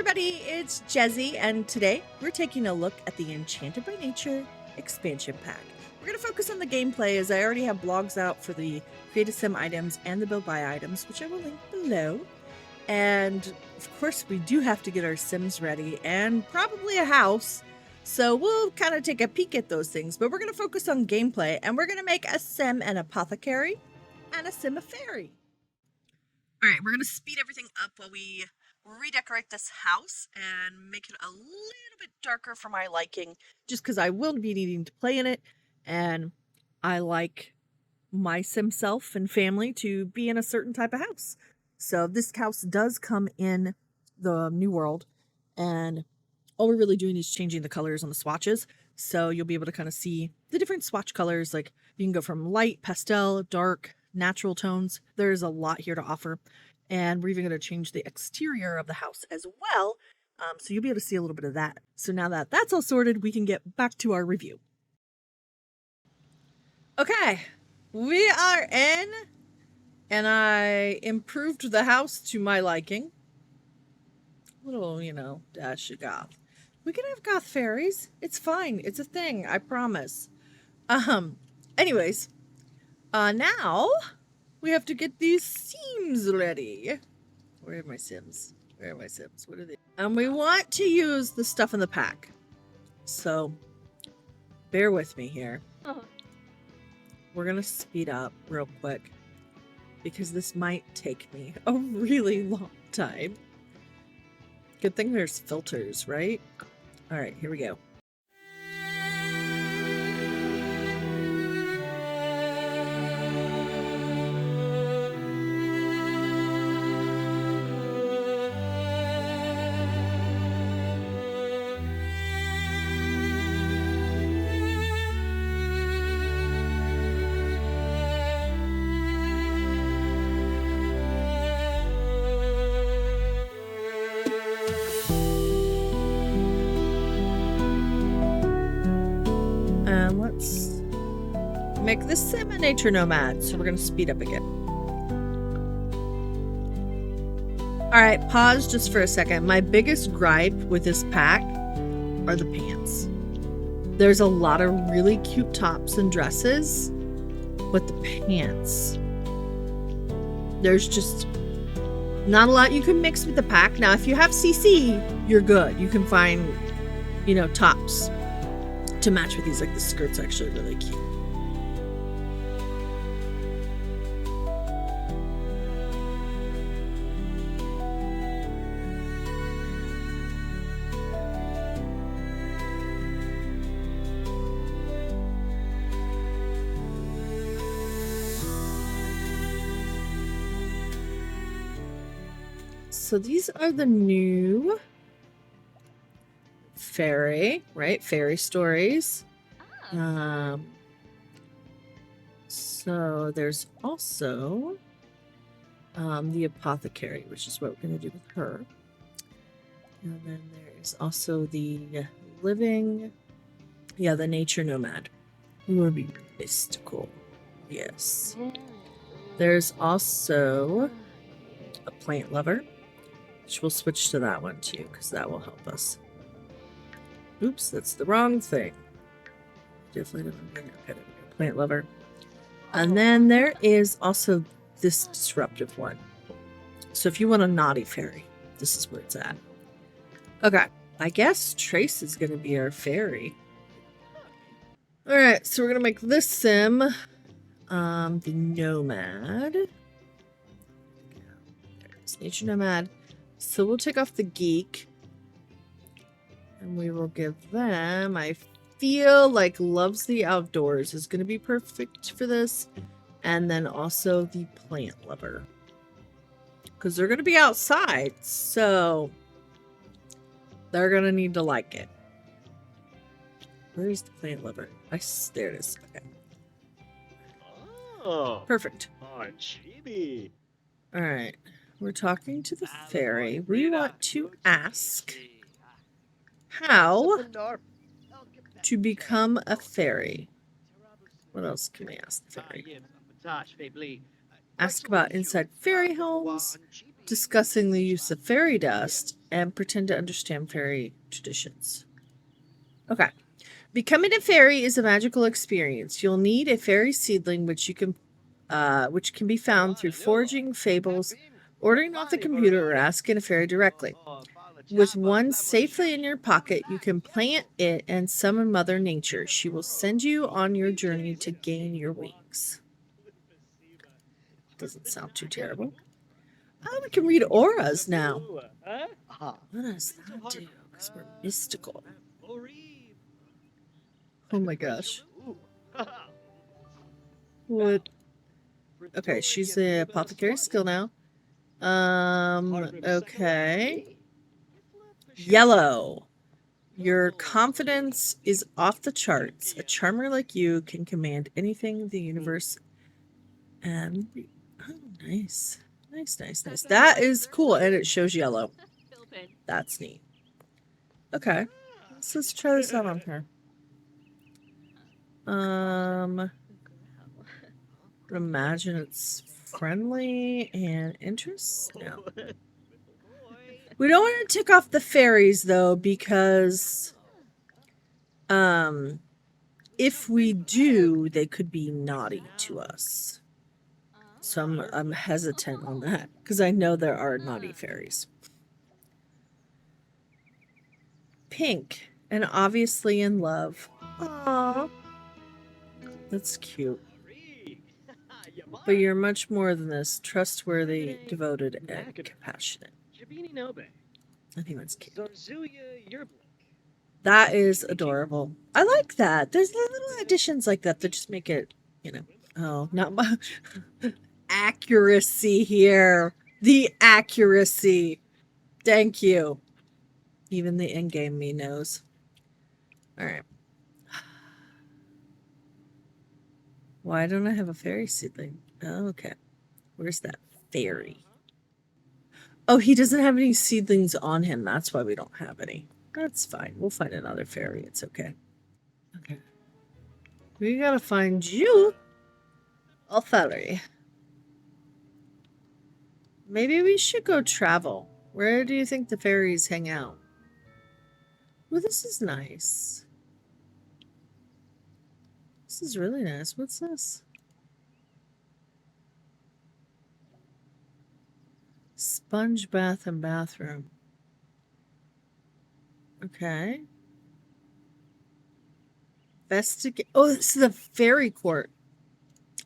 everybody, it's Jezzy, and today we're taking a look at the Enchanted by Nature expansion pack. We're going to focus on the gameplay as I already have blogs out for the Create a Sim items and the Build Buy items, which I will link below. And of course, we do have to get our Sims ready and probably a house. So we'll kind of take a peek at those things, but we're going to focus on gameplay and we're going to make a Sim an Apothecary and a Sim a Fairy. All right, we're going to speed everything up while we redecorate this house and make it a little bit darker for my liking, just because I will be needing to play in it, and I like my sim self and family to be in a certain type of house. So this house does come in the new world, and all we're really doing is changing the colors on the swatches, so you'll be able to kind of see the different swatch colors. Like you can go from light, pastel, dark, natural tones. There's a lot here to offer. And we're even going to change the exterior of the house as well. So you'll be able to see a little bit of that. So now that that's all sorted, we can get back to our review. Okay, we are in. And I improved the house to my liking. A little, dash of goth. We can have goth fairies. It's fine. It's a thing. I promise. Anyways, now we have to get these Sims ready. Where are my Sims? Where are my Sims? What are they? And we want to use the stuff in the pack. So, bear with me here. We're going to speed up real quick, because this might take me a really long time. Good thing there's filters, right? All right, here we go. Let's make this sim a nature nomad, so we're going to speed up again. Alright, pause just for a second. My biggest gripe with this pack are the pants. There's a lot of really cute tops and dresses, but the pants, there's just not a lot you can mix with the pack. Now, if you have CC, you're good. You can find, tops to match with these. Like the skirt's actually really cute. So these are the new fairy, right? Fairy stories. So there's also the Apothecary, which is what we're going to do with her. And then there's also the living, the nature nomad, who would be mystical. Yes. There's also a plant lover, which we'll switch to that one too, because that will help us. Oops, that's the wrong thing. Definitely don't plant lover. And then there is also this disruptive one. So if you want a naughty fairy, this is where it's at. Okay, I guess Trace is going to be our fairy. All right, so we're going to make this sim the nomad. There's nature nomad. So we'll take off the geek. And we will give them, I feel like loves the outdoors is going to be perfect for this. And then also the plant lover, because they're going to be outside. So they're going to need to like it. Where is the plant lover? There it is. Okay. Oh, perfect. Oh, chibi. All right. We're talking to the fairy. We want to ask how to become a fairy. What else can we ask the fairy? Ask about inside fairy homes, discussing the use of fairy dust and pretend to understand fairy traditions. Okay. Becoming a fairy is a magical experience. You'll need a fairy seedling, which can be found through foraging, fables, ordering off the computer, or asking a fairy directly. With one safely in your pocket, you can plant it and summon Mother Nature. She will send you on your journey to gain your wings. Doesn't sound too terrible. Oh, we can read auras now. What does that do? Because we're mystical. Oh my gosh. What? Okay, she's a apothecary skill now. Okay. Yellow. Your confidence is off the charts. A charmer like you can command anything in the universe. And oh, nice. Nice. That is cool. And it shows yellow. That's neat. Okay. Let's try this out on her. Imagine it's friendly and interest. No. We don't want to tick off the fairies though, because if we do, they could be naughty to us. So I'm hesitant on that because I know there are naughty fairies. Pink and obviously in love. Aww. That's cute. But you're much more than this. Trustworthy, devoted, and compassionate. I think that's cute. That is adorable. I like that. There's little additions like that that just make it, oh, not much. Accuracy here. The accuracy. Thank you. Even the in-game me knows. All right. Why don't I have a fairy seedling? Oh, okay. Where's that fairy? Oh, he doesn't have any seedlings on him. That's why we don't have any. That's fine. We'll find another fairy. It's okay. Okay. We gotta find you a fairy. Maybe we should go travel. Where do you think the fairies hang out? Well, this is nice. This is really nice. What's this? Sponge bath and bathroom. Okay. Investigate. Oh, this is a fairy court.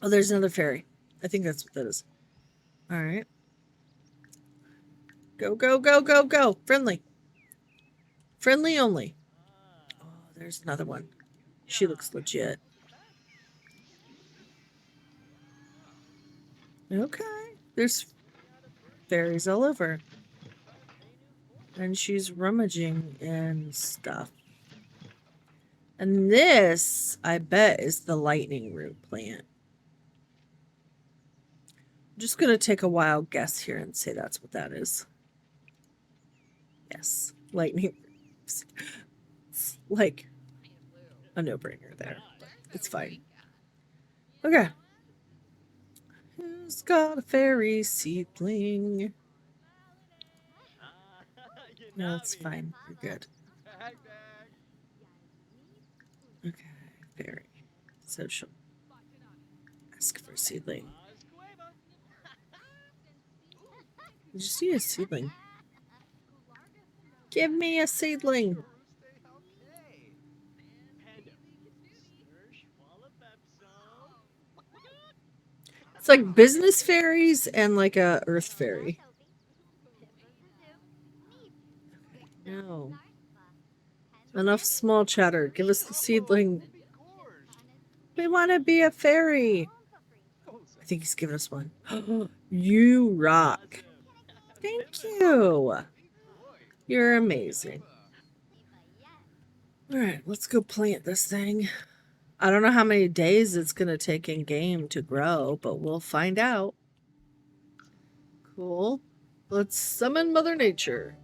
Oh, there's another fairy. I think that's what that is. All right. Go. Friendly. Friendly only. Oh, there's another one. She looks legit. Okay. There's fairies all over. And she's rummaging and stuff. And this, I bet, is the lightning root plant. I'm just going to take a wild guess here and say that's what that is. Yes, lightning roots. It's like a no-brainer there. But it's fine. Okay. Who's got a fairy seedling? No, it's fine. You're good. Okay, fairy. Social. Ask for a seedling. You just need a seedling. Give me a seedling. It's like business fairies and like a earth fairy. No. Enough small chatter. Give us the seedling. We want to be a fairy. I think he's giving us one. You rock. Thank you. You're amazing. All right, let's go plant this thing. I don't know how many days it's going to take in game to grow, but we'll find out. Cool. Let's summon Mother Nature.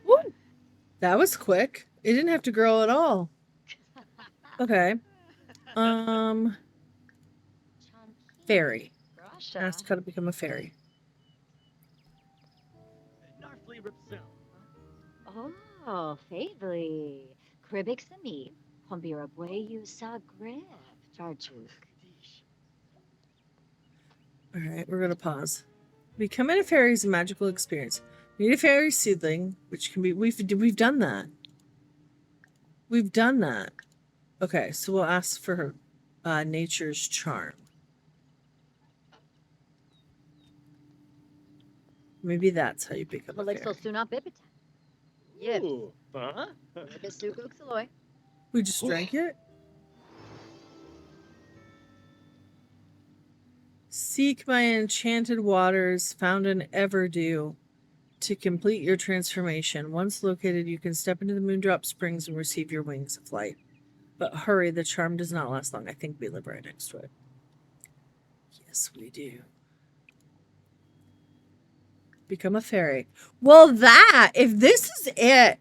Woo! That was quick. It didn't have to grow at all. Okay. Fairy. Ask how to become a fairy. Oh, favely. Kribixami. Pombirabwe sa grip. Charjuk. All right, we're gonna pause. Becoming a fairy is a magical experience. Need a fairy seedling, which can be we've done that. We've done that. Okay, so we'll ask for her nature's charm. Maybe that's how you become a fairy. Yep. We just drank it. Seek my enchanted waters found in Everdew to complete your transformation. Once located, you can step into the Moondrop Springs and receive your wings of light. But hurry, the charm does not last long. I think we live right next to it. Yes, we do. Become a fairy. Well, if this is it,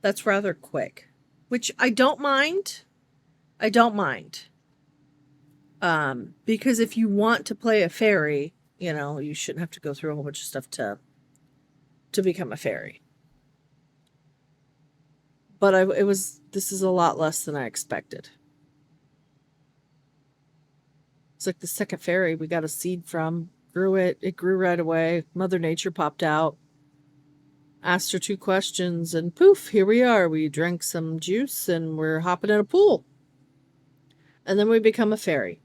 that's rather quick, which I don't mind. I don't mind. Because if you want to play a fairy, you know, you shouldn't have to go through a whole bunch of stuff to become a fairy. But this is a lot less than I expected. It's like the second fairy we got a seed from, it grew right away. Mother Nature popped out, asked her 2 questions, and poof, here we are. We drank some juice and we're hopping in a pool. And then we become a fairy.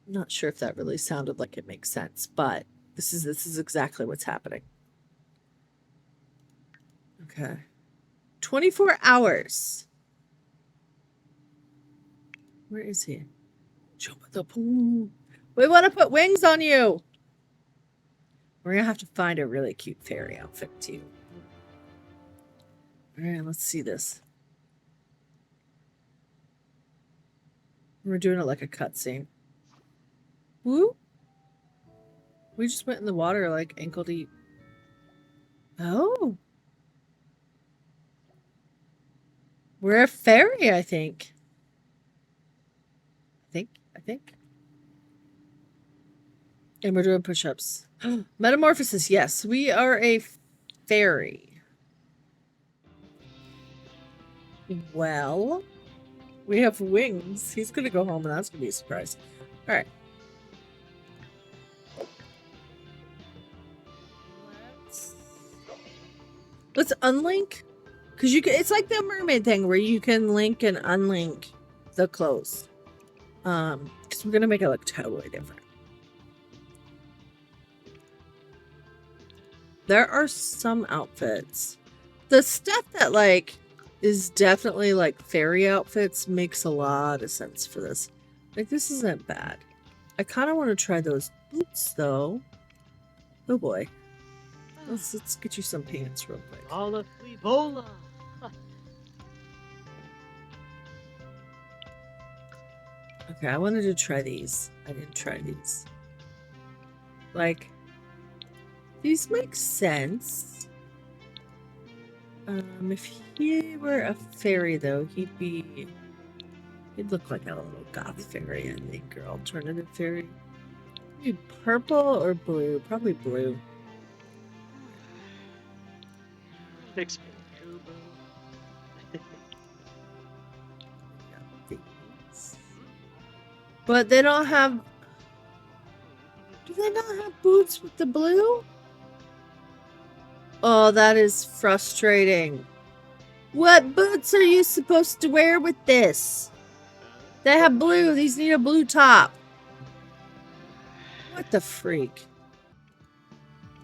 I'm not sure if that really sounded like it makes sense, but this is exactly what's happening. Okay. 24 hours. Where is he? Jump at the pool. We want to put wings on you. We're going to have to find a really cute fairy outfit, too. All right, let's see this. We're doing it like a cutscene. Woo! We just went in the water like ankle deep. Oh. We're a fairy, I think. I think. And we're doing push-ups. Metamorphosis, yes. We are a fairy. Well, we have wings. He's going to go home, and that's going to be a surprise. All right. Let's unlink. Because it's like the mermaid thing where you can link and unlink the clothes. Because we're going to make it look totally different. There are some outfits. The stuff that, like, is definitely, like, fairy outfits makes a lot of sense for this. Like, this isn't bad. I kind of want to try those boots, though. Oh, boy. Let's get you some pants real quick. Okay, I wanted to try these. I didn't try these. Like, these make sense. If he were a fairy, though, he'd look like a little goth fairy, I think, or alternative fairy. Maybe purple or blue? Probably blue. Fix But they don't have... Do they not have boots with the blue? Oh, that is frustrating. What boots are you supposed to wear with this? They have blue. These need a blue top. What the freak?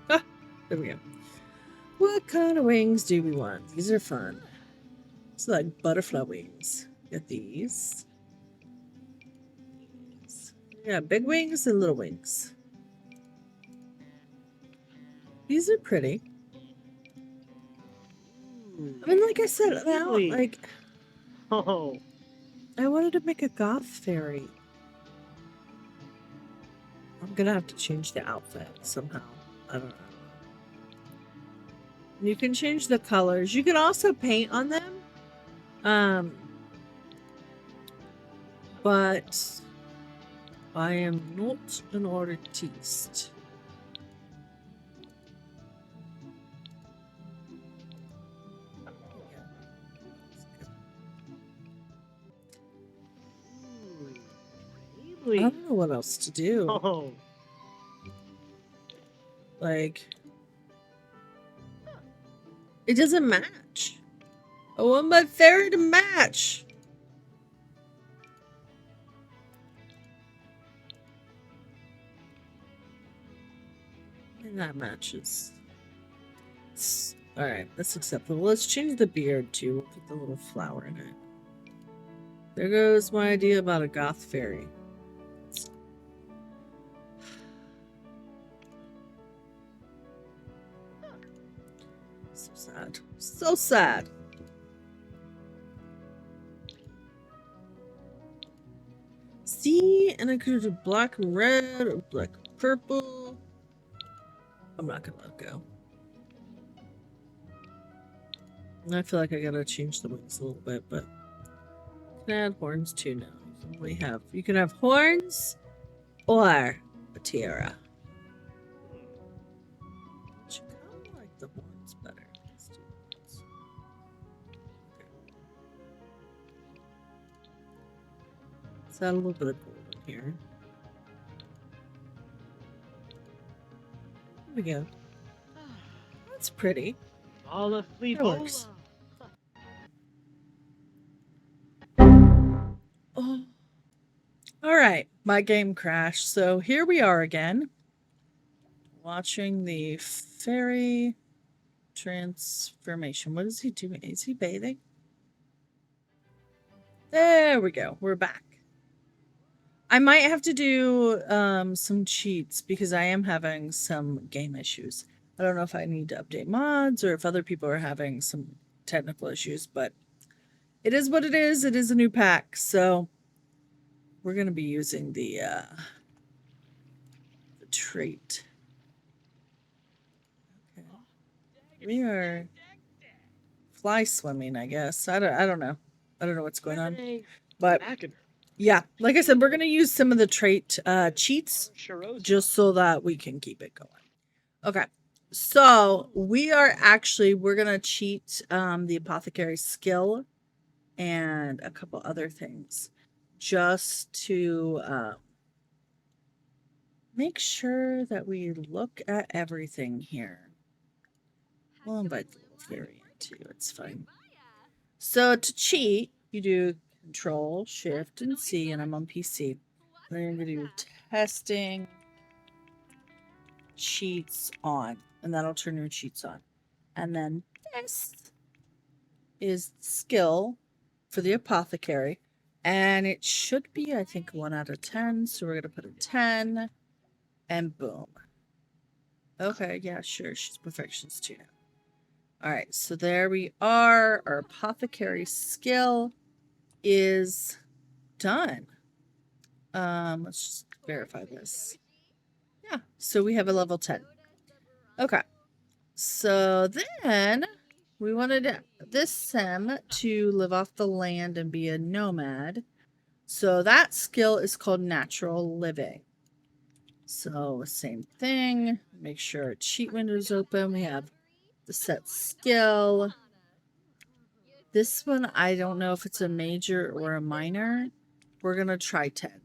Ah, there we go. What kind of wings do we want? These are fun. It's like butterfly wings. Get these. Yeah, big wings and little wings. These are pretty. I mean, like I said, I wanted to make a goth fairy. I'm gonna have to change the outfit somehow. I don't know. You can change the colors. You can also paint on them. But I am not an artist. I don't know what else to do. Oh. Like, it doesn't match. I want my fairy to match. And that matches. Alright, that's acceptable. Let's change the beard too. We'll put the little flower in it. There goes my idea about a goth fairy. So sad. So sad. See, and I could do black and red or black and purple. I'm not gonna let it go. I feel like I gotta change the wings a little bit, but you can add horns too now. You can have horns or a tiara. But you kind of like the horns better. Let's do horns. Okay. Let's add a little bit of gold in here. There we go. That's pretty. All a fleet That works. Oh. All right, my game crashed. So here we are again, watching the fairy transformation. What is he doing? Is he bathing? There we go. We're back. I might have to do some cheats because I am having some game issues. I don't know if I need to update mods or if other people are having some technical issues, but it is what it is. It is a new pack, so we're going to be using the trait. Okay. We are fly swimming, I guess. I don't know. I don't know what's going on. But yeah, like I said, we're going to use some of the trait cheats just so that we can keep it going. Okay. So we're going to cheat the Apothecary skill and a couple other things just to make sure that we look at everything here. We'll invite the little fairy in too. It's fine. So to cheat, you do Control, Shift, and C, and I'm on PC. Then you're going to do testing cheats on, and that'll turn your cheats on. And then this is skill for the Apothecary, and it should be, I think, 1 out of 10. So we're going to put a 10, and boom. Okay, yeah, sure. She's perfectionist too now. All right, so there we are. Our Apothecary skill is done. Let's just verify this. Yeah, so we have a level 10. Okay, so then we wanted this sim to live off the land and be a nomad. So that skill is called natural living. So same thing. Make sure our cheat window is open. We have the set skill. This one, I don't know if it's a major or a minor. We're going to try 10.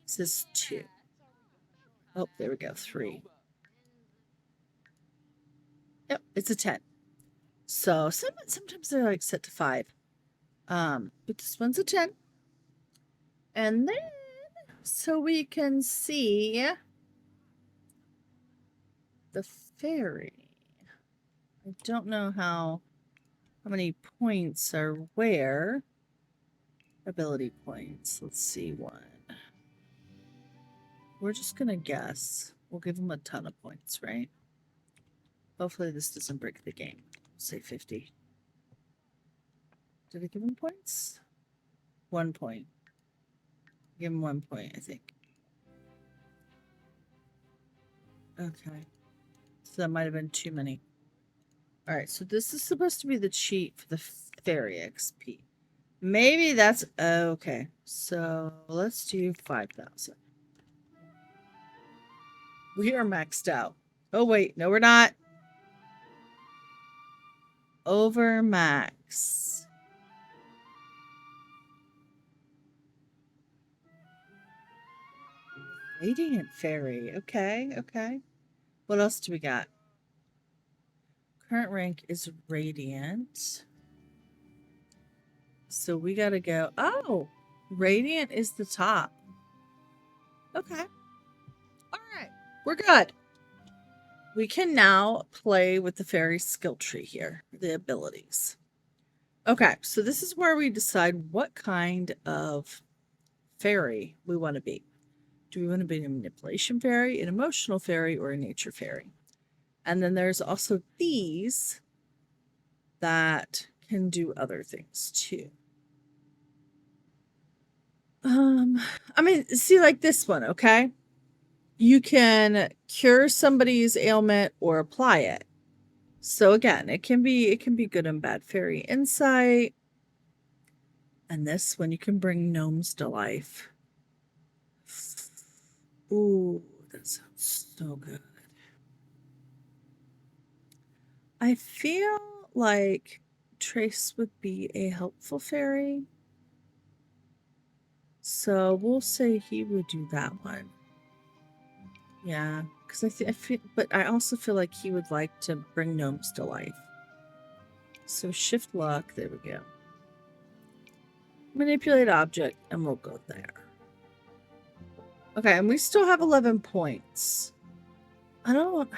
This is 2. Oh, there we go. 3. Yep, it's a 10. So sometimes they're like set to 5. But this one's a 10. And then, so we can see the fairy. I don't know how many points are where. Ability points. Let's see one. We're just going to guess. We'll give them a ton of points, right? Hopefully this doesn't break the game. Say 50. Did I give him points? 1 point. Give him 1 point, I think. Okay. So that might have been too many. All right, so this is supposed to be the cheat for the fairy XP. Maybe that's okay. So let's do 5,000. We are maxed out. Oh wait, no, we're not. Over max. Radiant fairy. Okay, okay. What else do we got? Current rank is radiant. So we gotta go. Oh, radiant is the top. Okay. All right. We're good. We can now play with the fairy skill tree here, the abilities. Okay, so this is where we decide what kind of fairy we want to be. Do we want to be a manipulation fairy, an emotional fairy, or a nature fairy? And then there's also these that can do other things too. I mean, see, like this one, okay? You can cure somebody's ailment or apply it. So again, it can be good and bad. Fairy insight. And this one, you can bring gnomes to life. Ooh, that sounds so good. I feel like Trace would be a helpful fairy. So we'll say he would do that one. Yeah, because I feel, but I also feel like he would like to bring gnomes to life. So shift luck, there we go. Manipulate object, and we'll go there. Okay, and we still have 11 points. I don't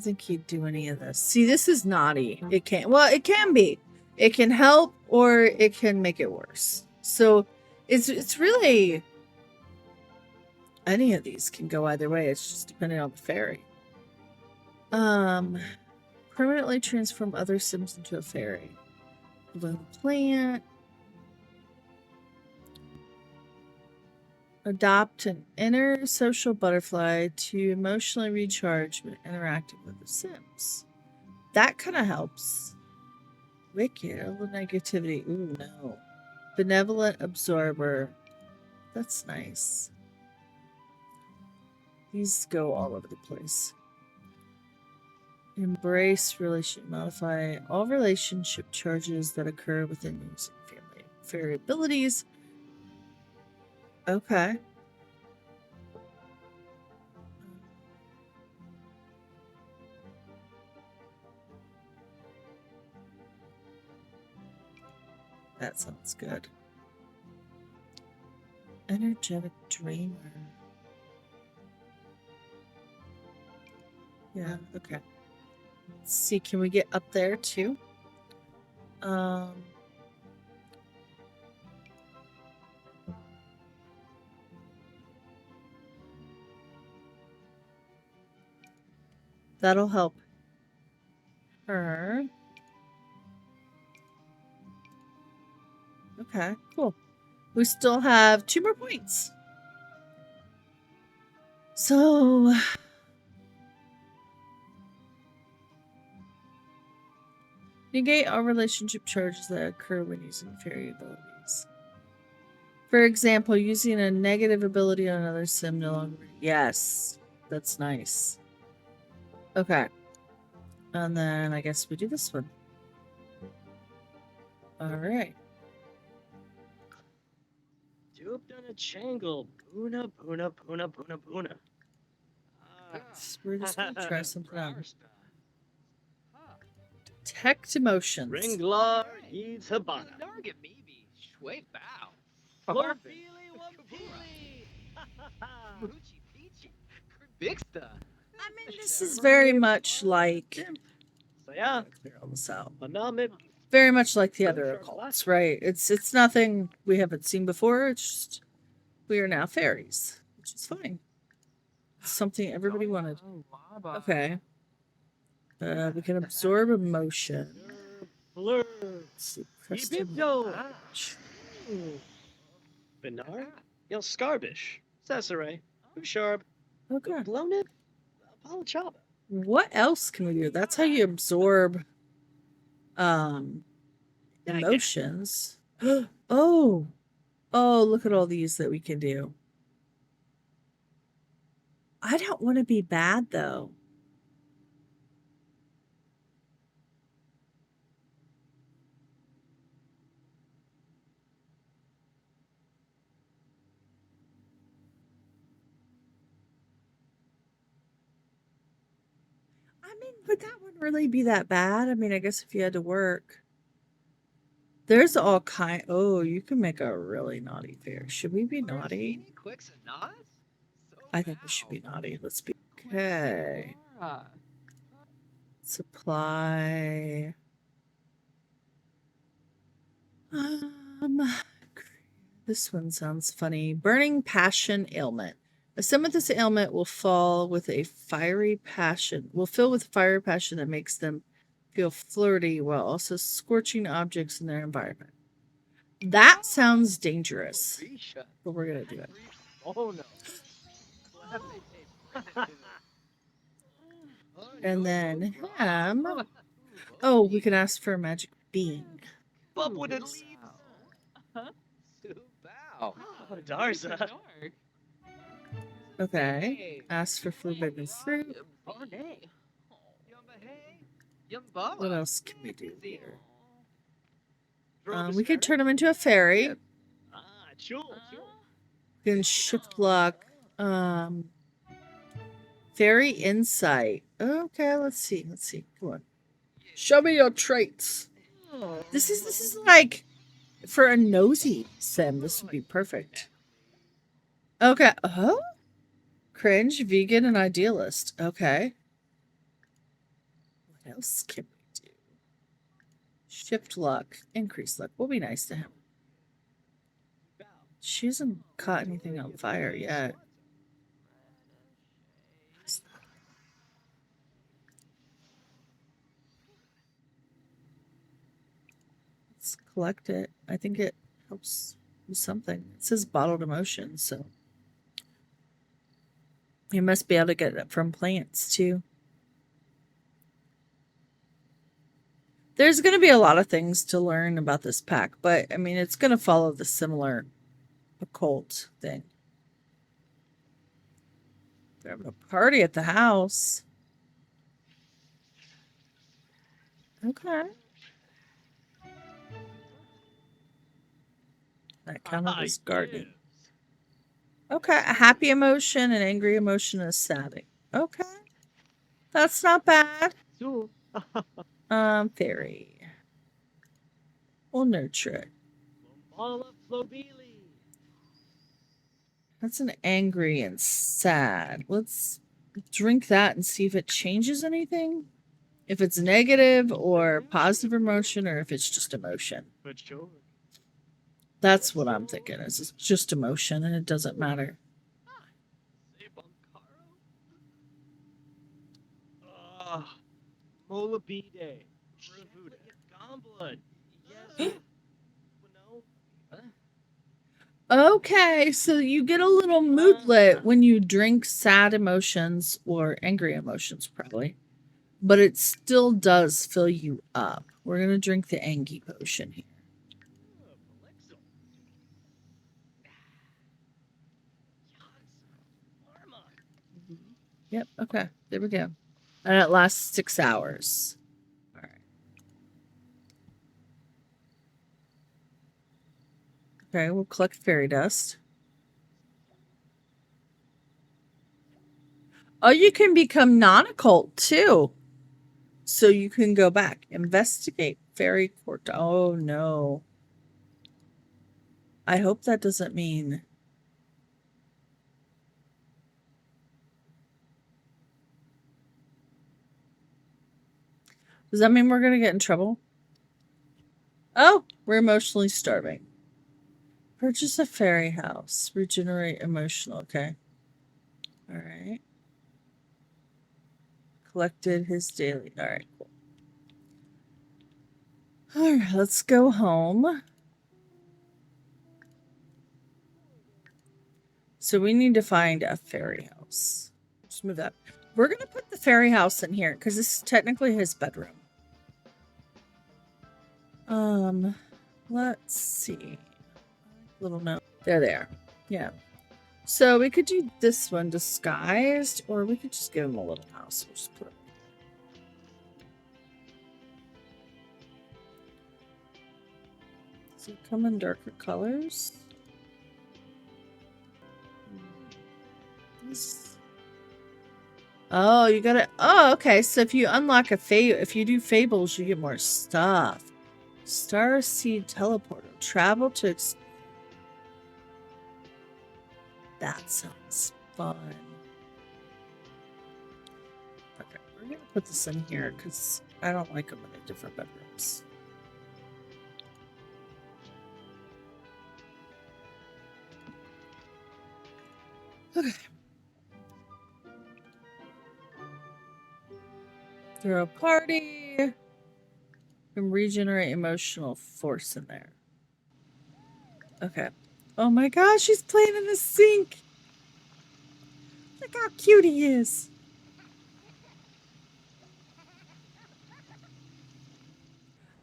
think he'd do any of this. See, this is naughty. It can't. Well, it can be. It can help, or it can make it worse. So, it's really any of these can go either way. It's just depending on the fairy. Permanently transform other sims into a fairy. Bloom plant. Adopt an inner social butterfly to emotionally recharge when interacting with the sims. That kind of helps. Wicked, a little negativity. Ooh, no. Benevolent absorber. That's nice. These go all over the place. Embrace relationship. Modify all relationship charges that occur within using family fairy abilities. Okay. That sounds good. Energetic dreamer. Yeah, okay. Let's see, can we get up there too? That'll help her. Okay, cool. We still have 2 more points. So negate all relationship charges that occur when using fairy abilities. For example, using a negative ability on another sim no longer. Yes, that's nice. Okay. And then I guess we do this one. Alright. Dupdana Changle. Boona, boona, boona, boona, boona. We're just gonna try something out. Detect emotions. Ringlar Yeeds Habana. Target maybe. Shway bow. Florfili Wampili. Moochie peachy. Bigsta. I mean, this is very much like. So yeah, Clear all this out. Manamit. Very much like the other occults, right? It's nothing we haven't seen before. It's just we are now fairies, which is fine. It's something everybody wanted. Okay. We can absorb emotion. Blur. Suppress Ebipto. Benar. Yel Scarbish. Cesare. Usharb. Okay. Blonid. Palachaba. What else can we do? That's how you absorb emotions. Oh. Oh, look at all these that we can do. I don't want to be bad though. I mean, but that wouldn't really be that bad. I mean, I guess if you had to work. There's all kind. Oh, you can make a really naughty fairy. Should we be naughty? I think we should be naughty. Let's be okay. Supply. This one sounds funny. Burning passion ailment. Some of this ailment will fall with a fiery passion. Will fill with fiery passion that makes them feel flirty while also scorching objects in their environment. That sounds dangerous, but we're gonna do it. Oh no. And then ham. Oh, we can ask for a magic bean. Darza. Okay. Ask for forbidden fruit. What else can we do here? We could turn him into a fairy. We can shift lock. Fairy insight. Okay, let's see. Come on. Show me your traits. This is like for a nosy sim. This would be perfect. Okay. Oh, cringe, vegan, and idealist. Okay. What else can we do? Shift luck, increase luck. Will be nice to him. She hasn't caught anything on fire yet. Let's collect it. I think it helps with something. It says bottled emotions, so you must be able to get it from plants too. There's going to be a lot of things to learn about this pack, but I mean, it's going to follow the similar occult thing. They're having a party at the house. Okay. That counted as gardening. Okay, a happy emotion, an angry emotion, and a sad. Okay. That's not bad. Fairy. We'll nurture it. That's an angry and sad. Let's drink that and see if it changes anything. If it's negative or positive emotion, or if it's just emotion. That's what I'm thinking. Is it's just emotion and it doesn't matter. Molabide. Okay, so you get a little moodlet when you drink sad emotions or angry emotions, probably. But it still does fill you up. We're going to drink the Angie potion here. Yep, okay. There we go. And it lasts 6 hours. All right. Okay, we'll collect fairy dust. Oh, you can become non-occult too. So you can go back. Investigate fairy court. Oh, no. I hope that doesn't mean... Does that mean we're going to get in trouble? Oh, we're emotionally starving. Purchase a fairy house. Regenerate emotional. Okay. All right. Collected his daily. All right, cool. All right, let's go home. So we need to find a fairy house. Just move that. We're going to put the fairy house in here because this is technically his bedroom. Let's see. Little note. There they are. Yeah. So we could do this one disguised, or we could just give him a little house. We'll just put it. Does it come in darker colors? Oh, you gotta. Oh, okay. So if you unlock if you do fables, you get more stuff. Star Seed Teleporter. Travel to. That sounds fun. Okay, we're gonna put this in here because I don't like them in the different bedrooms. Okay. Throw a party. And regenerate emotional force in there. Okay. Oh my gosh, he's playing in the sink. Look how cute he is.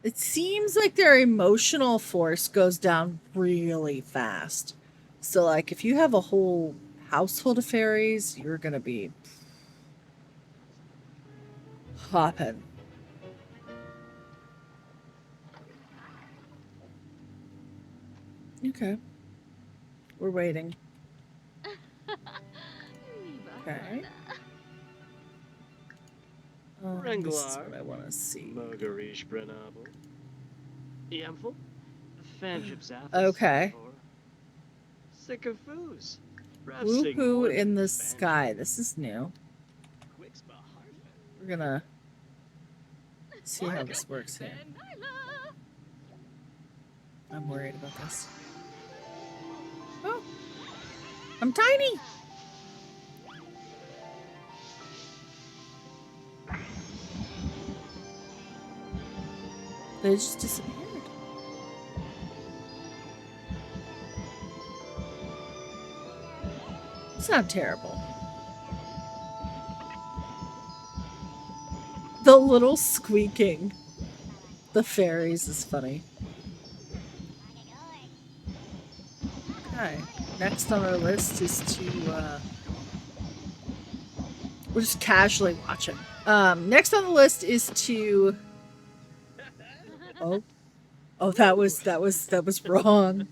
It seems like their emotional force goes down really fast. So, like, if you have a whole household of fairies, you're going to be hopping. Okay. We're waiting. Okay. This is what I want to see. Okay. Woohoo in the sky. This is new. We're gonna see how this works here. I'm worried about this. Oh, I'm tiny. They just disappeared. It's not terrible. The little squeaking. The fairies is funny. Okay. Next on our list is to we're just casually watching. Next on the list is to Oh, that was wrong.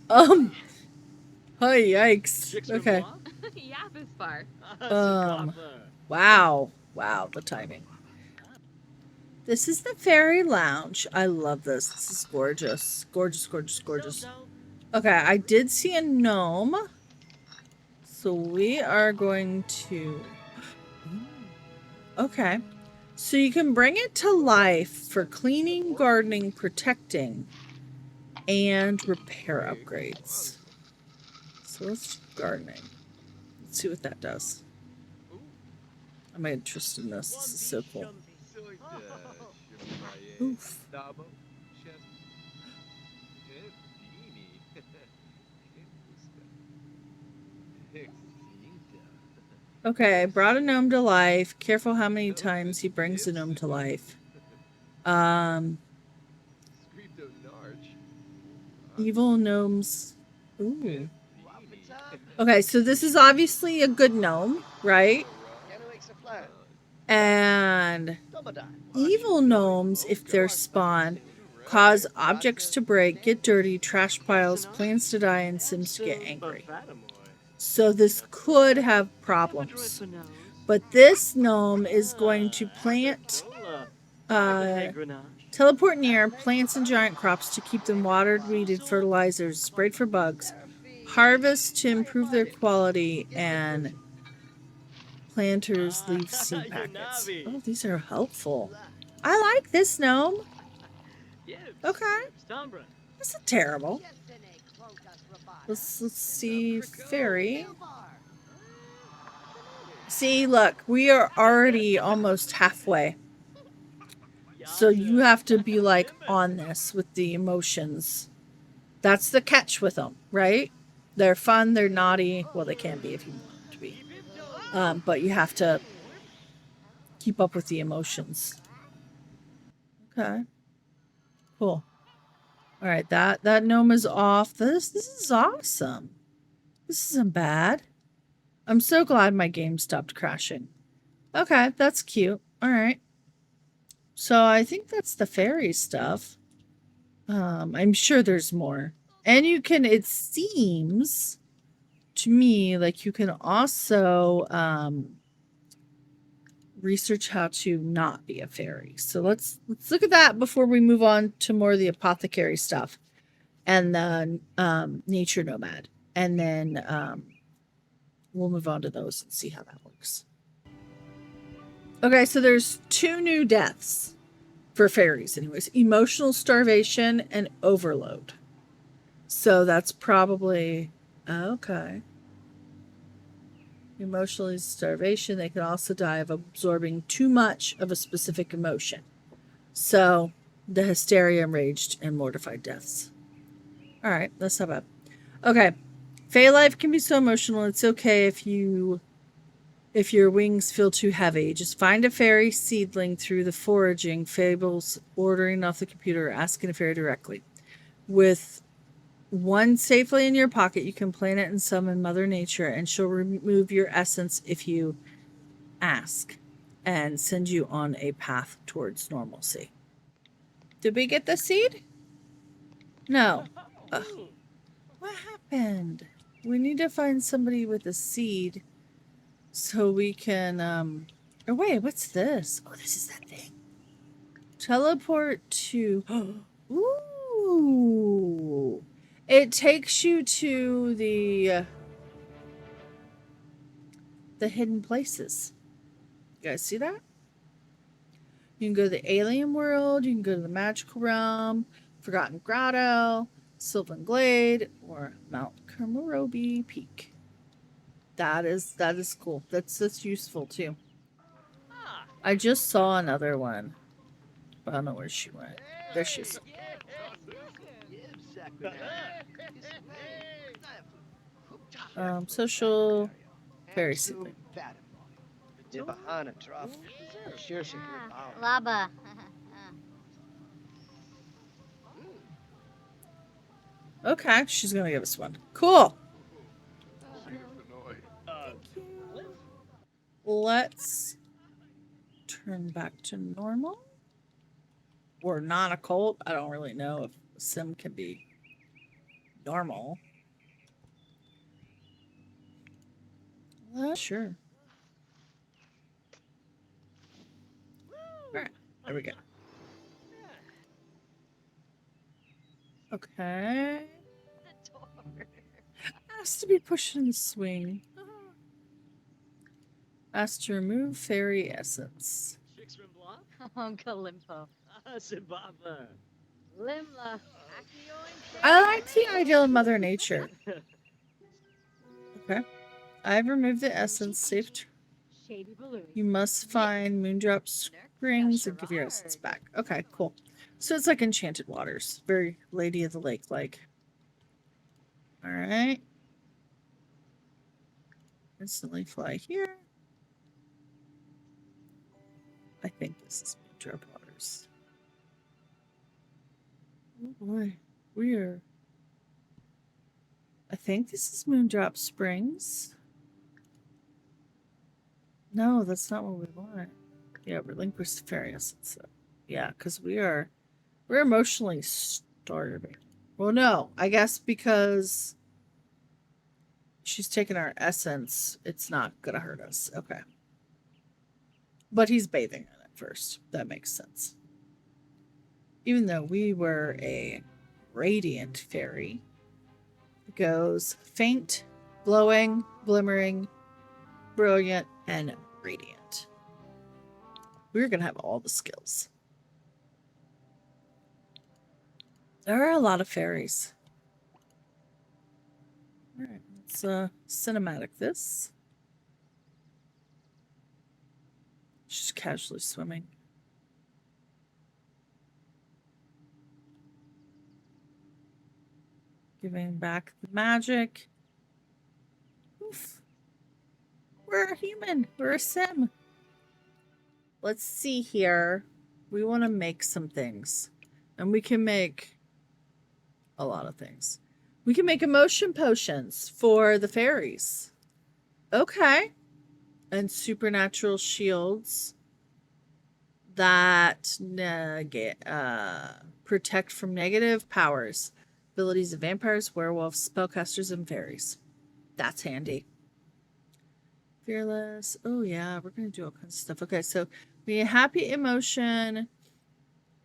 Oh, yikes. Okay. Wow, the timing. This is the fairy lounge. I love this. This is gorgeous. Gorgeous. Okay, I did see a gnome. So we are going to... Okay. So you can bring it to life for cleaning, gardening, protecting, and repair upgrades. So let's do gardening. Let's see what that does. I'm interested in this. This is so cool. Oof. Okay, brought a gnome to life. Careful how many times he brings a gnome to life. Evil gnomes. Ooh. Okay, so this is obviously a good gnome, right? And evil gnomes, if they're spawned, cause objects to break, get dirty, trash piles, plants to die, and sims to get angry. So this could have problems. But this gnome is going to plant, teleport near plants and giant crops to keep them watered, weeded, fertilizers, sprayed for bugs, harvest to improve their quality, and planters leave seed packets. Oh, these are helpful. I like this gnome. Okay. That's not terrible. Let's see fairy. See, look, we are already almost halfway. So you have to be like on this with the emotions. That's the catch with them, right? They're fun, they're naughty. Well, they can be if you want them to be. But you have to keep up with the emotions. Okay. Cool. All right, that gnome is off. This is awesome. This isn't bad. I'm so glad my game stopped crashing. Okay, that's cute. All right. So I think that's the fairy stuff. I'm sure there's more. And you can, it seems to me like you can also research how to not be a fairy. So let's look at that before we move on to more of the apothecary stuff and then nature nomad. And then we'll move on to those and see how that works. Okay, so there's 2 new deaths for fairies anyways. Emotional starvation and overload. So that's probably okay. Emotional starvation. They can also die of absorbing too much of a specific emotion. So the hysteria, enraged, and mortified deaths. All right, that's not bad. Okay, Fae life can be so emotional. It's okay if your wings feel too heavy. Just find a fairy seedling through the foraging fables, ordering off the computer, or asking a fairy directly. With one safely in your pocket, you can plant it and summon Mother Nature, and she'll remove your essence if you ask and send you on a path towards normalcy. Did we get the seed? No. Ugh. What happened? We need to find somebody with a seed so we can oh wait, what's this? Oh, this is that thing. Teleport to ooh. It takes you to the hidden places. You guys see that? You can go to the alien world, you can go to the magical realm, Forgotten Grotto, Sylvan Glade, or Mount Kermorobi Peak. That is cool. That's useful too. I just saw another one, but I don't know where she went. There she is. Social fairy seedling. Laba. Okay, she's gonna give us one. Cool. Let's turn back to normal. Or non-occult. I don't really know if sim can be normal. Sure. All right, there we go. Okay. Has to be pushed in the swing. Asked to remove fairy essence. Uncle Limpo. Limla. I like the idea of Mother Nature. Okay. I've removed the essence. Safe. You must find Moondrop Springs and give your essence back. Okay, cool. So it's like Enchanted Waters. Very Lady of the Lake like. Alright. Instantly fly here. I think this is Moondrop Waters. Oh boy. Weird. I think this is Moondrop Springs. No, that's not what we want. Yeah, relinquish the fairy essence. So, yeah, because we're emotionally starving. Well, no, I guess because she's taken our essence, it's not gonna hurt us. Okay. But he's bathing in it first. That makes sense. Even though we were a radiant fairy, it goes faint, glowing, glimmering, brilliant, and radiant. We're gonna have all the skills. There are a lot of fairies. All right, let's cinematic this. She's casually swimming. Giving back the magic. Oof. We're a human. We're a sim. let's see here. We want to make some things. And we can make a lot of things. We can make emotion potions for the fairies. Okay. And supernatural shields that protect from negative powers. Abilities of vampires, werewolves, spellcasters, and fairies. That's handy. Fearless. Oh, yeah. We're going to do all kinds of stuff. Okay, so we need happy emotion,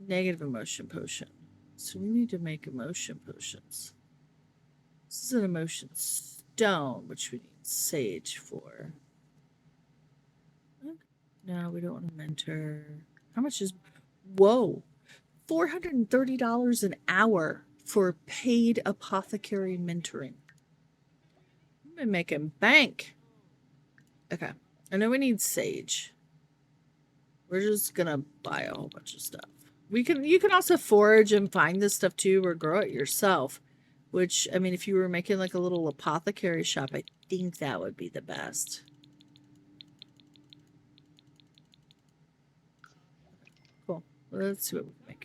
negative emotion potion. So we need to make emotion potions. This is an emotion stone, which we need sage for. No, we don't want to mentor. How much is... Whoa. $430 an hour for paid apothecary mentoring. I've been making bank. Okay. I know we need sage. We're just gonna buy a whole bunch of stuff. You can also forage and find this stuff too, or grow it yourself. Which, I mean, if you were making like a little apothecary shop, I think that would be the best. Cool. Let's see what we can make.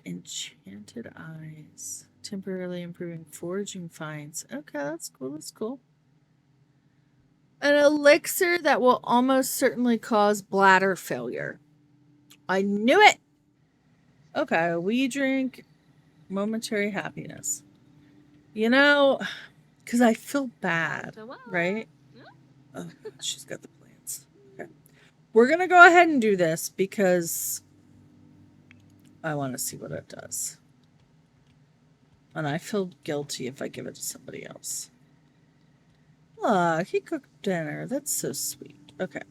Enchanted eyes. Temporarily improving foraging finds. Okay, that's cool. That's cool. An elixir that will almost certainly cause bladder failure. I knew it! Okay, we drink momentary happiness. You know, because I feel bad, right? Oh, God, she's got the plants. Okay. We're going to go ahead and do this because I want to see what it does. And I feel guilty if I give it to somebody else. Look, he cooked dinner. That's so sweet. Okay.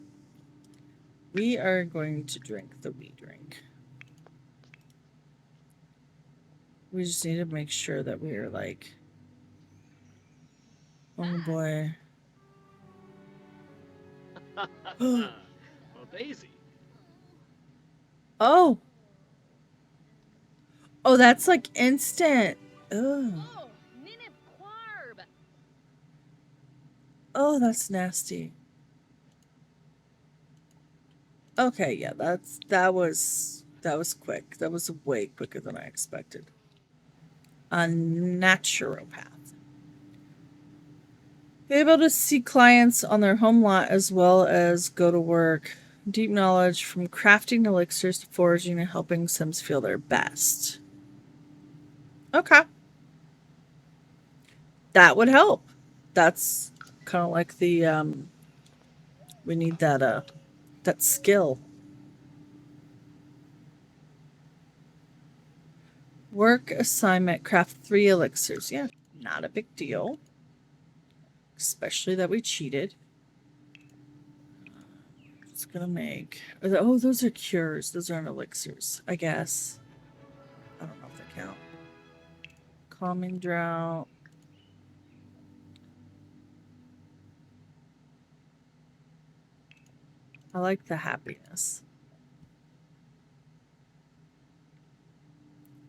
We are going to drink the wee drink. We just need to make sure that we are like... Oh, boy. Well, Daisy. Oh. Oh, that's like instant. Ugh. Oh, that's nasty. Okay, yeah, that was quick. That was way quicker than I expected. A naturopath. Able to see clients on their home lot as well as go to work. Deep knowledge from crafting elixirs to foraging and helping Sims feel their best. Okay. That would help. That's kind of like the we need that skill. Work assignment, craft 3 elixirs. Yeah, not a big deal. Especially that we cheated. It's gonna make... Oh, those are cures. Those aren't elixirs, I guess. I don't know if they count. Calming drought. I like the happiness.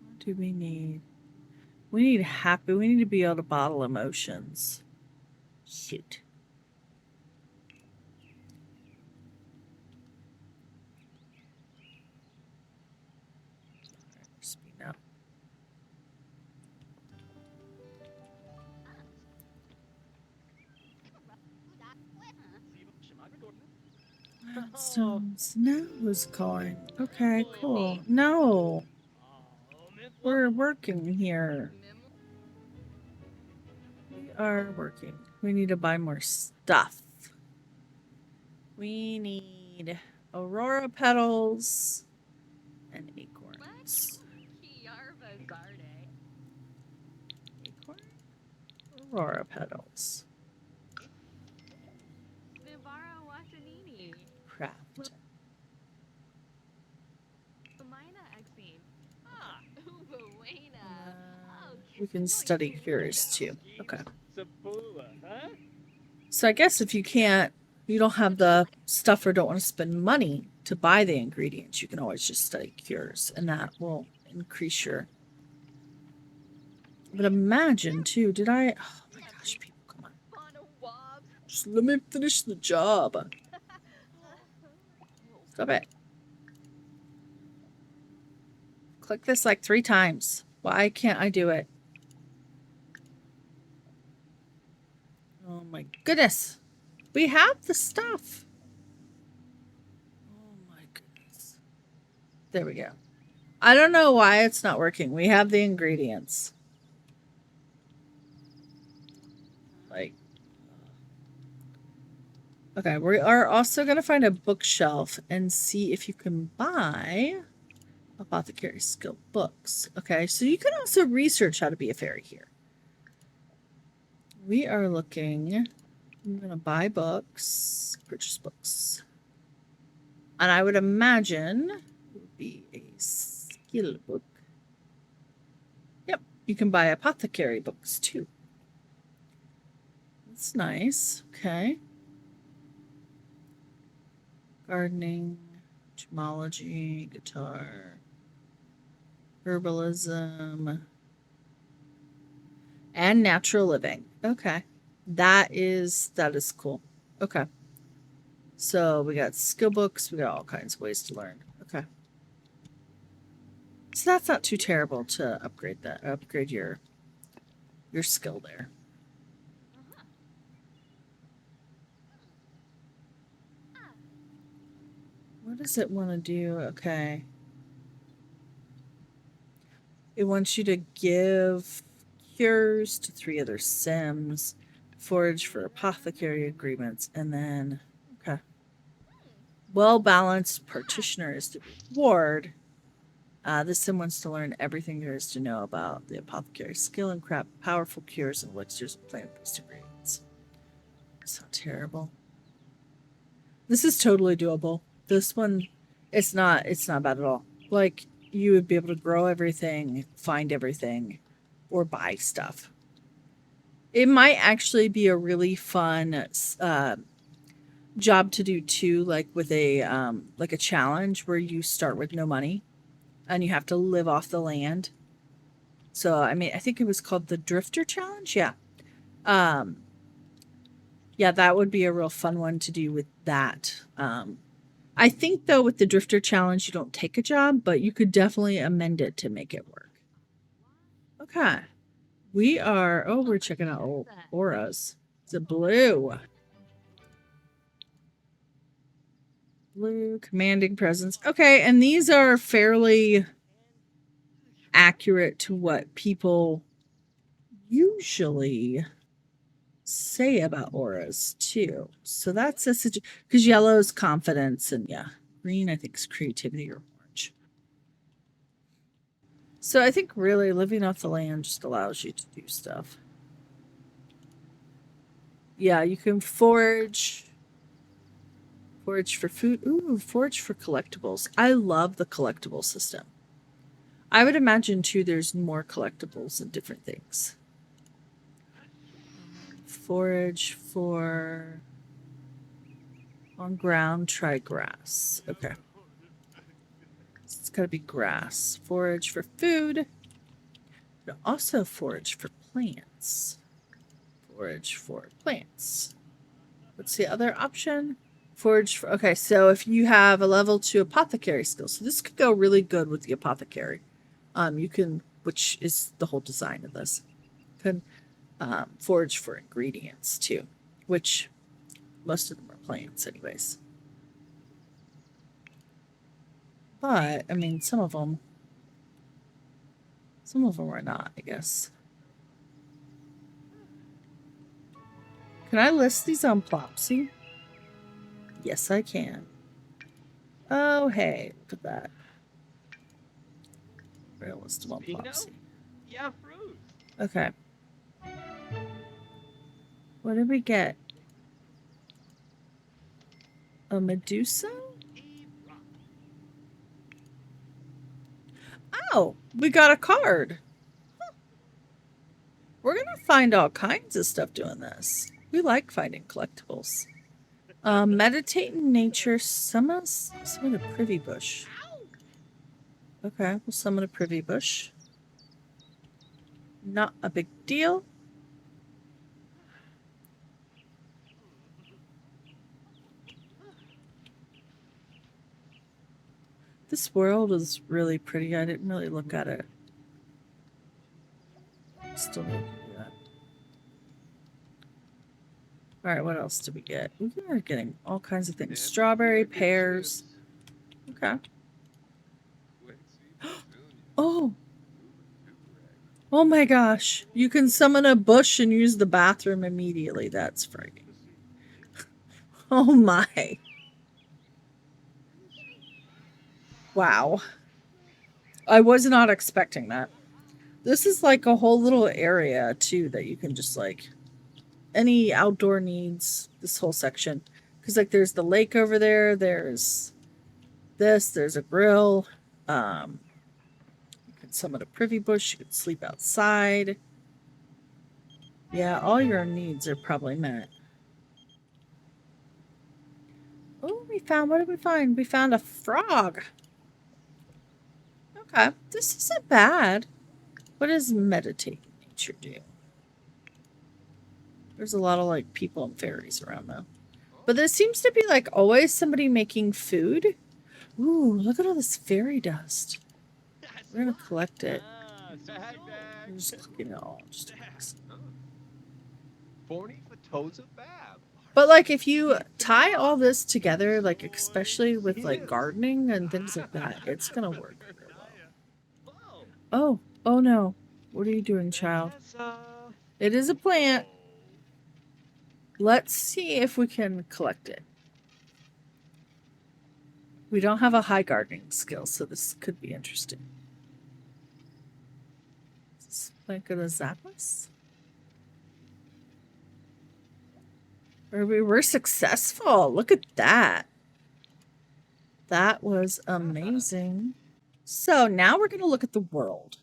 What do we need? We need happy. We need to be able to bottle emotions. Shoot. Speed up. Stones. No, who's calling? Okay, cool. No, we're working here. We are working. We need to buy more stuff. We need aurora petals and acorns. Acorn? Aurora petals. Craft. We can study cures too. Okay. So I guess if you don't have the stuff or don't want to spend money to buy the ingredients, you can always just study cures, and that will increase your... But imagine too, oh my gosh, people, come on. Just let me finish the job. Stop it. Click this like 3 times. Why can't I do it? Oh my goodness. We have the stuff. Oh my goodness. There we go. I don't know why it's not working. We have the ingredients. Like, okay, we are also going to find a bookshelf and see if you can buy Apothecary skill books. Okay, so you can also research how to be a fairy here. We are looking. I'm going to buy books, purchase books. And I would imagine it would be a skill book. Yep, you can buy apothecary books too. That's nice. Okay. Gardening, gemology, guitar, herbalism, and natural living. Okay. That is cool. Okay. So we got skill books. We got all kinds of ways to learn. Okay. So that's not too terrible to upgrade your skill there. What does it want to do? Okay. It wants you to give cures to 3 other sims, forage for apothecary agreements, and then, okay. Well-balanced partitioner is the reward. This sim wants to learn everything there is to know about the apothecary skill and craft powerful cures and elixirs and plant-based ingredients. So terrible. This is totally doable. This one, it's not bad at all. Like, you would be able to grow everything, find everything, or buy stuff. It might actually be a really fun job to do too, like with a challenge where you start with no money and you have to live off the land. So I mean, I think it was called the Drifter Challenge. Yeah. Yeah, that would be a real fun one to do with that. I think, though, with the Drifter Challenge, you don't take a job, but you could definitely amend it to make it work. Okay. We're checking out auras. It's a blue. Blue, commanding presence. Okay, and these are fairly accurate to what people usually say about auras, too. So that's because yellow is confidence, and yeah, green, I think, is creativity or orange. So I think really living off the land just allows you to do stuff. Yeah, you can forage for food. Ooh, forage for collectibles. I love the collectible system. I would imagine, too, there's more collectibles and different things. Forage for on ground, try grass. Okay. It's got to be grass. Forage for food. But also forage for plants. Forage for plants. What's the other option? Forage for, okay, so if you have a level 2 apothecary skill, so this could go really good with the apothecary. You can, which is the whole design of this, can forage for ingredients too, which most of them are plants anyways. But I mean, some of them are not, I guess. Can I list these on Plopsy? Yes, I can. Oh, hey, look at that. We're gonna list them on Plopsy. Yeah, fruit. Okay. What did we get? A Medusa? Oh, we got a card. Huh. We're going to find all kinds of stuff doing this. We like finding collectibles. Meditate in nature. Summon a privy bush. Okay, we'll summon a privy bush. Not a big deal. This world is really pretty. I didn't really look at it. Still need to do that. All right, what else did we get? We are getting all kinds of things. Strawberry, pears. Okay. Oh. Oh my gosh. You can summon a bush and use the bathroom immediately. That's frightening. Oh my. Wow. I was not expecting that. This is like a whole little area too that you can just like any outdoor needs, this whole section. Because like there's the lake over there, there's this, there's a grill. You can summon a privy bush, you can sleep outside. Yeah, all your needs are probably met. Oh, what did we find? We found a frog. Okay, this isn't bad. What does meditating nature do? There's a lot of like people and fairies around though. But there seems to be like always somebody making food. Ooh, look at all this fairy dust. We're gonna collect it. I'm just looking at all. Just but like if you tie all this together, like especially with like gardening and things like that, it's gonna work real well. Oh no. What are you doing, child? It is a plant. Let's see if we can collect it. We don't have a high gardening skill, so this could be interesting. Is this plant gonna zap us? We were successful. Look at that. That was amazing. So now we're going to look at the world.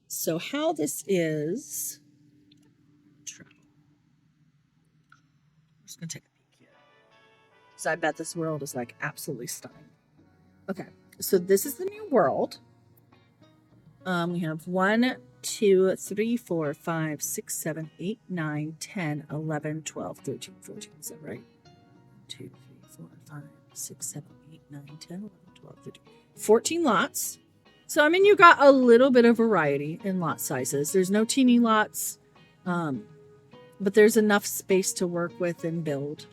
So how this is. I'm just going to take a peek here. Because I bet this world is like absolutely stunning. Okay. So this is the new world. We have 1, 2, 3, 4, 5, 6, 7, 8, 9, 10, 11, 12, 13, 14. Is that right? 2, 3, 4, 5, 6, 7, 8, 9, 10, 11, 12, 13. 14 lots. So, I mean, you got a little bit of variety in lot sizes. There's no teeny lots, but there's enough space to work with and build.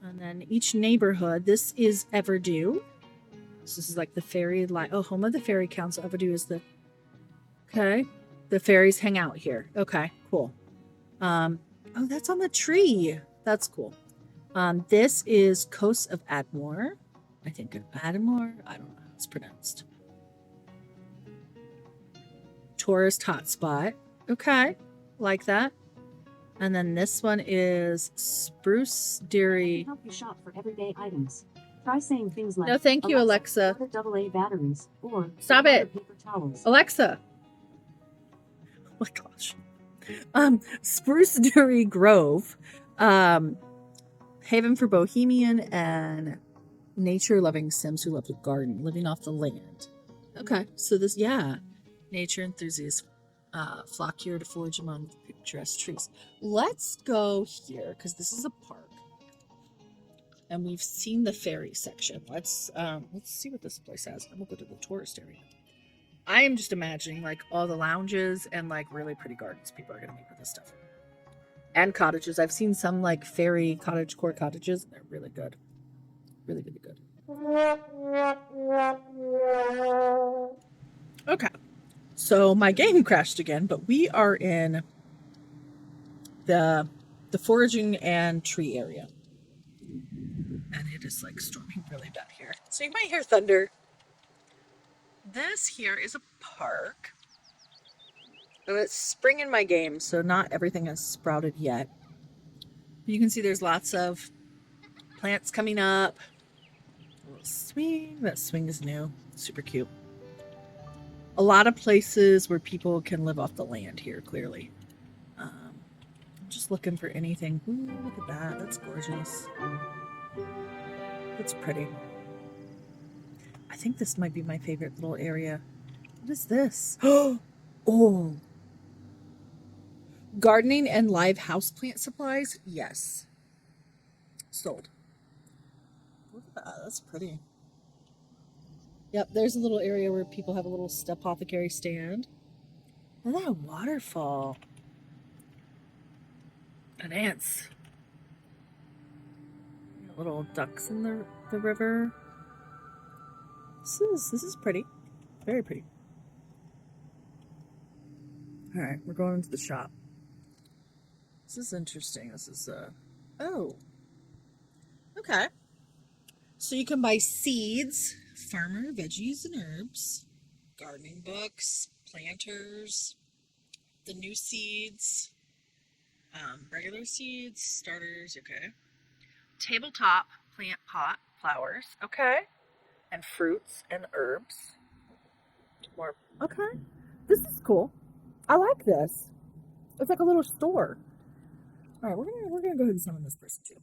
And then each neighborhood, this is Everdew. So this is like the fairy home of the fairy council. Everdew is the the fairies hang out here. Okay, cool. Oh, that's on the tree. That's cool. This is Coast of Admore. I think of Admore. I don't know how it's pronounced. Tourist hotspot. Okay, like that. And then this one is Spruce Dairy. Help you shop for everyday items. Try saying things like, no, thank you, Alexa. AA batteries, or stop it, paper towels. Alexa. Oh my gosh. Spruce Dairy Grove, haven for bohemian and nature-loving Sims who love to garden, living off the land. Okay, so this, nature enthusiasts flock here to forage among picturesque trees. Let's go here because this is a park. And we've seen the fairy section. Let's see what this place has. I'm gonna go to the tourist area. I am just imagining like all the lounges and like really pretty gardens people are gonna make with this stuff. And cottages. I've seen some like fairy core cottages. They're really good. Really, really good. Okay. So my game crashed again, but we are in the foraging and tree area. And it is like storming really bad here. So you might hear thunder. This here is a park. And it's spring in my game, so not everything has sprouted yet. You can see there's lots of plants coming up. A little swing. That swing is new. Super cute. A lot of places where people can live off the land here, clearly. I'm just looking for anything. Ooh, look at that. That's gorgeous. It's pretty. I think this might be my favorite little area. What is this? Oh. Gardening and live houseplant supplies? Yes. Sold. Look at that. That's pretty. Yep, there's a little area where people have a little apothecary stand. And that waterfall. And ants. Little ducks in the river. This is pretty. Very pretty. Alright, we're going into the shop. This is interesting. This is oh. Okay. So you can buy seeds, farmer, veggies, and herbs, gardening books, planters, the new seeds, regular seeds, starters, okay. Tabletop plant pot flowers, okay. And fruits and herbs. More. Okay. This is cool. I like this. It's like a little store. All right, we're gonna go ahead and summon this person too.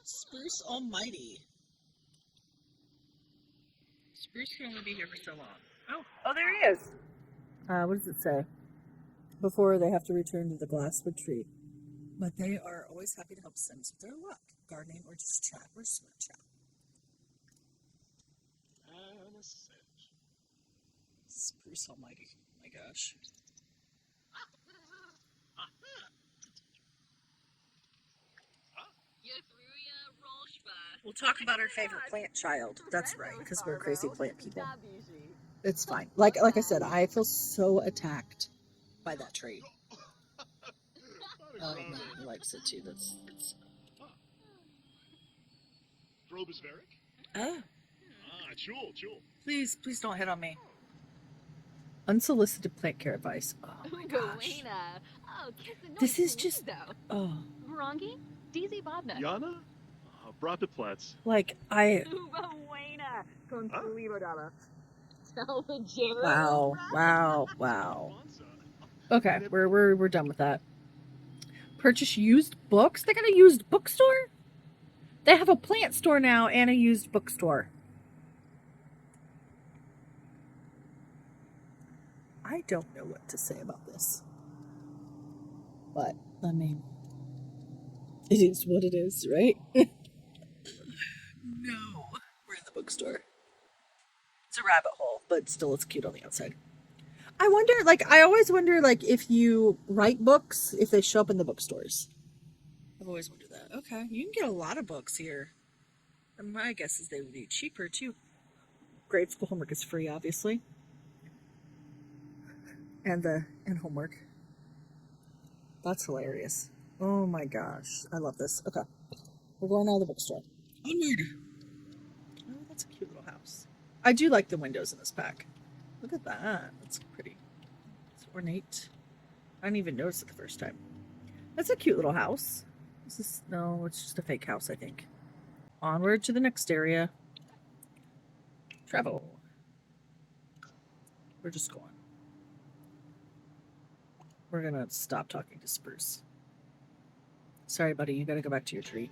Spruce Almighty. Spruce can only be here for so long. Oh, there he is. What does it say? Before they have to return to the glasswood tree. But they are always happy to help Sims with their luck, gardening, or just chat or smart chat. And a cinch. Spruce Almighty. Oh my gosh. We'll talk about our favorite plant child. That's right, because we're crazy plant people. It's fine. Like I said, I feel so attacked by that tree. Oh man, he likes it too. That's oh. Please don't hit on me. Unsolicited plant care advice. Oh my gosh. This is just oh. Yana? Brataplets. Like I wow. Okay, we're done with that. Purchase used books? They got a used bookstore? They have a plant store now and a used bookstore. I don't know what to say about this. But, I mean, it is what it is, right? No. We're in the bookstore. It's a rabbit hole, but still it's cute on the outside. I always wonder, if you write books, if they show up in the bookstores. I've always wondered that. Okay, you can get a lot of books here. And my guess is they would be cheaper, too. Grade school homework is free, obviously. And homework. That's hilarious. Oh my gosh. I love this. Okay. We're going out of the bookstore. Onward! Oh, that's a cute little house. I do like the windows in this pack. Look at that. That's pretty. It's ornate. I didn't even notice it the first time. That's a cute little house. No, it's just a fake house, I think. Onward to the next area. Travel. We're just going. We're gonna stop talking to Spruce. Sorry, buddy, you gotta go back to your tree.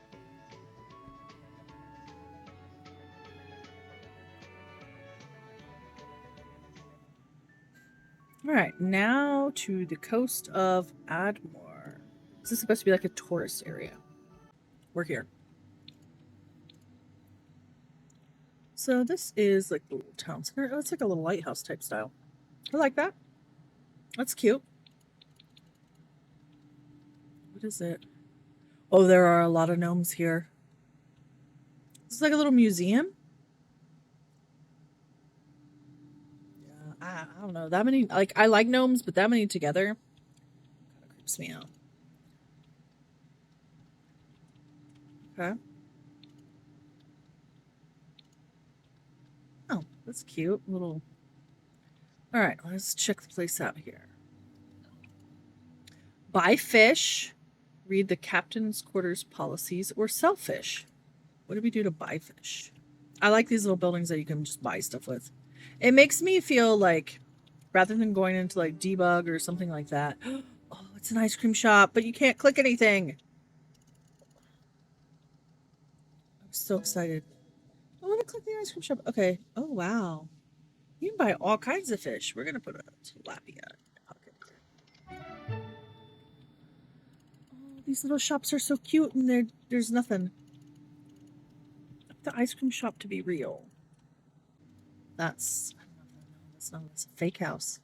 Alright, now to the coast of Admore. This is supposed to be like a tourist area. We're here. So this is like the little town center. Oh, it's like a little lighthouse type style. I like that. That's cute. What is it? Oh, there are a lot of gnomes here. This is like a little museum. Yeah, I don't know. That many, I like gnomes, but that many together kind of creeps me out. Okay. Oh, that's cute. Little. All right, let's check the place out here. Buy fish, read the captain's quarters policies, or sell fish. What do we do to buy fish? I like these little buildings that you can just buy stuff with. It makes me feel like, rather than going into like debug or something like that, oh, it's an ice cream shop, but you can't click anything. I'm so excited. I want to click the ice cream shop. Okay. Oh, wow. You can buy all kinds of fish. We're going to put a tilapia in the pocket here. Oh, These little shops are so cute, and there's nothing. The ice cream shop to be real. That's, I don't know if I know. That's not. It's a fake house.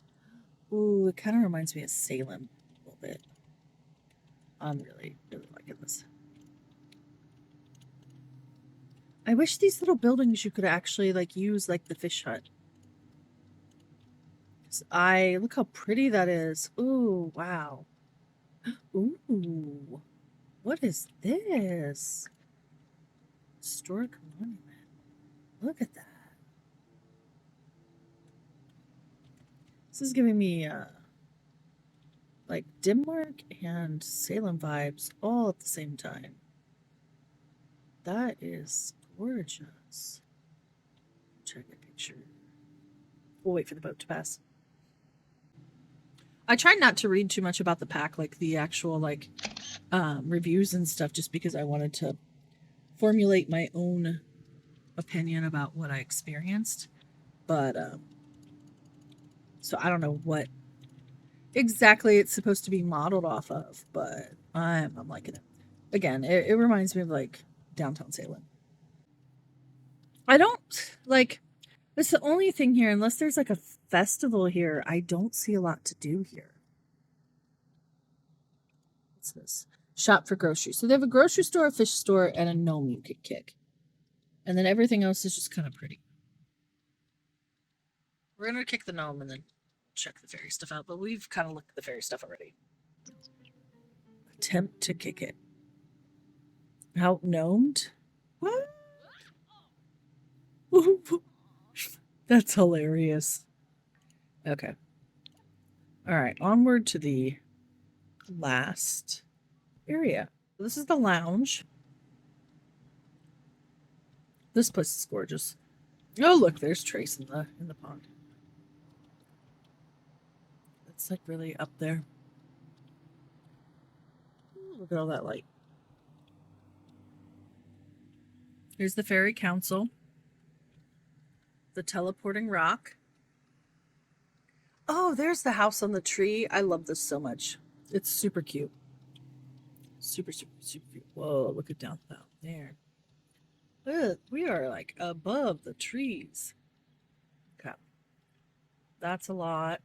Ooh, it kind of reminds me of Salem a little bit. I'm really, really liking this. I wish these little buildings you could actually like use like the fish hut. Look how pretty that is. Ooh, wow. Ooh, what is this? Historic monument. Look at that. This is giving me like Denmark and Salem vibes all at the same time. That is gorgeous. Check a picture. We'll wait for the boat to pass. I try not to read too much about the pack, like the actual like reviews and stuff, just because I wanted to formulate my own opinion about what I experienced. But so I don't know what exactly it's supposed to be modeled off of, but I'm liking it. Again, it reminds me of like downtown Salem. I don't like. That's the only thing here, unless there's like a festival here. I don't see a lot to do here. What's this? Shop for groceries. So they have a grocery store, a fish store, and a gnome you could kick. And then everything else is just kind of pretty. We're going to kick the gnome and then check the fairy stuff out. But we've kind of looked at the fairy stuff already. Attempt to kick it. Out-gnomed? What? That's hilarious. Okay. All right. Onward to the last area. This is the lounge. This place is gorgeous. Oh, look, there's Trace in the pond. It's like really up there. Ooh, look at all that light. Here's the Fairy Council. The teleporting rock. Oh, there's the house on the tree. I love this so much. It's super cute. Super, super, super cute. Whoa, look at down there. Look, we are like above the trees. Okay. That's a lot.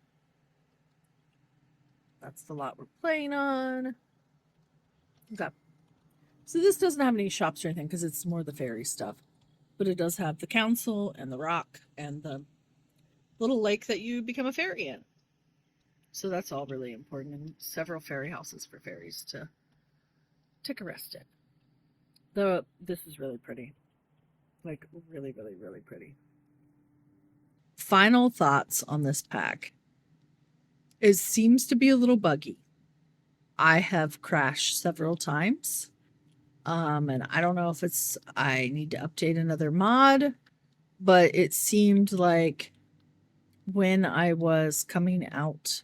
That's the lot we're playing on. Okay. So this doesn't have any shops or anything because it's more the fairy stuff. But it does have the council and the rock and the little lake that you become a fairy in. So that's all really important, and several fairy houses for fairies to take a rest in. Though this is really pretty. Like really, really, really pretty. Final thoughts on this pack. It seems to be a little buggy. I have crashed several times. And I don't know if I need to update another mod, but it seemed like when I was coming out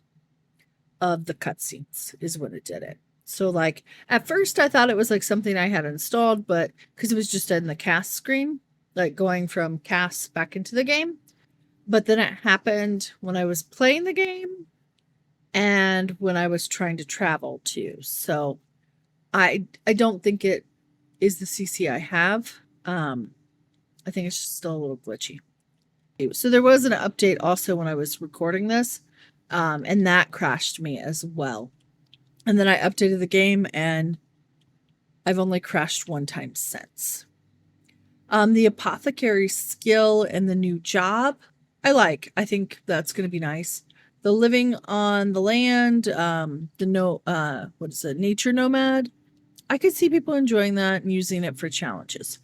of the cutscenes is when it did it. So like at first I thought it was like something I had installed, but because it was just in the cast screen, like going from cast back into the game. But then it happened when I was playing the game and when I was trying to travel too. So I don't think it is the CC I have. I think it's just still a little glitchy. So there was an update also when I was recording this, and that crashed me as well. And then I updated the game, and I've only crashed one time since. The Apothecary skill and the new job, I think that's going to be nice. The living on the land, nature nomad. I could see people enjoying that and using it for challenges.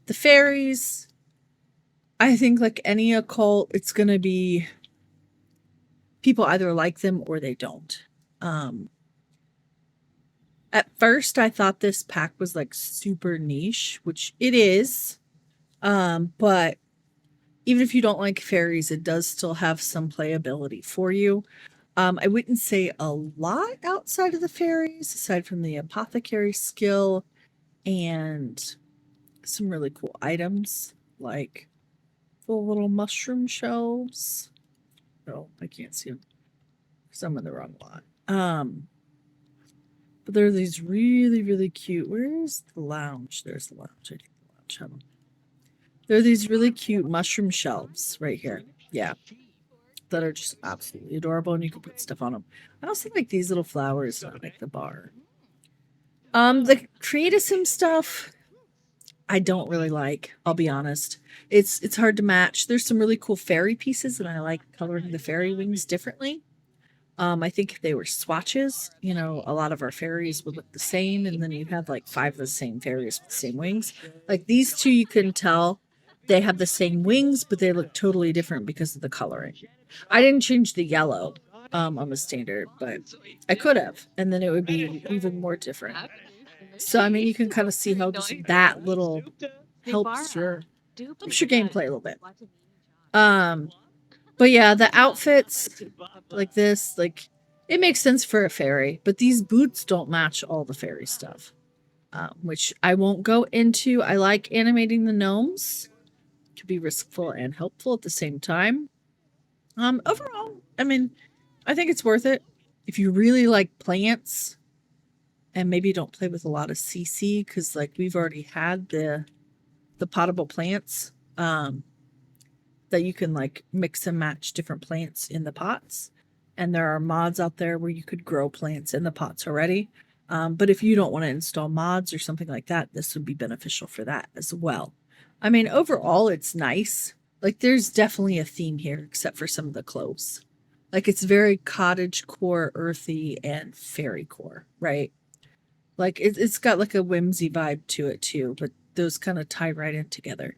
The fairies, I think like any occult, it's going to be people either like them or they don't. At first, I thought this pack was like super niche, which it is. But even if you don't like fairies, it does still have some playability for you. I wouldn't say a lot outside of the fairies, aside from the Apothecary skill and some really cool items like full little mushroom shelves. Oh, I can't see them because I'm in the wrong lot. But But there are these really, really cute. Where's the lounge? There's the lounge. I think the lounge. There are these really cute mushroom shelves right here. Yeah. That are just absolutely adorable, and you can put stuff on them. I also like these little flowers on like the bar. The Create Sim stuff I don't really like, I'll be honest. It's hard to match. There's some really cool fairy pieces, and I like coloring the fairy wings differently. I think if they were swatches, you know, a lot of our fairies would look the same, and then you'd have like 5 of the same fairies with the same wings. Like these two, you can tell they have the same wings, but they look totally different because of the coloring. I didn't change the yellow on the standard, but I could have, and then it would be even more different. So I mean, you can kind of see how just that little helps your gameplay a little bit. But yeah, the outfits like this, like it makes sense for a fairy, but these boots don't match all the fairy stuff, which I won't go into. I like animating the gnomes to be riskful and helpful at the same time. Overall, I mean, I think it's worth it if you really like plants and maybe don't play with a lot of CC, because like we've already had the potable plants that you can like mix and match different plants in the pots, and there are mods out there where you could grow plants in the pots already. But if you don't want to install mods or something like that, this would be beneficial for that as well. I mean, overall, it's nice. Like there's definitely a theme here, except for some of the clothes. Like it's very cottage core, earthy, and fairy core, right? Like it's got like a whimsy vibe to it too, but those kind of tie right in together.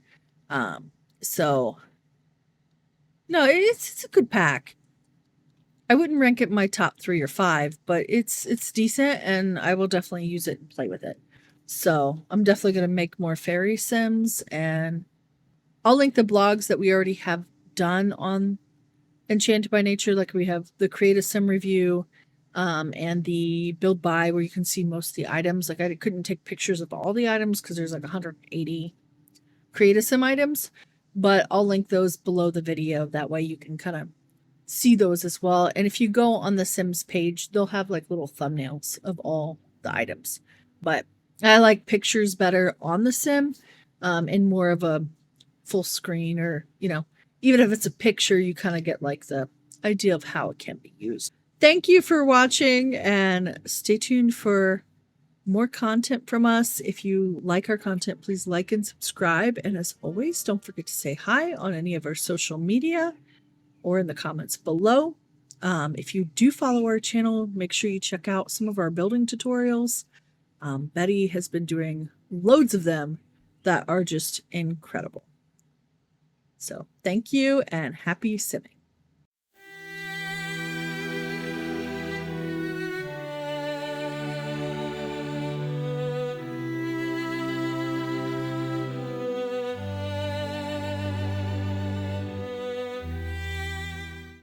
So no, it's a good pack. I wouldn't rank it in my top 3 or 5, but it's decent, and I will definitely use it and play with it. So I'm definitely going to make more fairy sims, and I'll link the blogs that we already have done on Enchanted by Nature. Like we have the Create a Sim review, and the build by, where you can see most of the items. Like I couldn't take pictures of all the items because there's like 180 Create a Sim items, but I'll link those below the video. That way you can kind of see those as well. And if you go on the Sims page, they'll have like little thumbnails of all the items. But I like pictures better on the Sim, in more of a full screen, or, you know, even if it's a picture, you kind of get like the idea of how it can be used. Thank you for watching, and stay tuned for more content from us. If you like our content, please like and subscribe. And as always, don't forget to say hi on any of our social media or in the comments below. If you do follow our channel, make sure you check out some of our building tutorials. Betty has been doing loads of them that are just incredible. So thank you, and happy simming.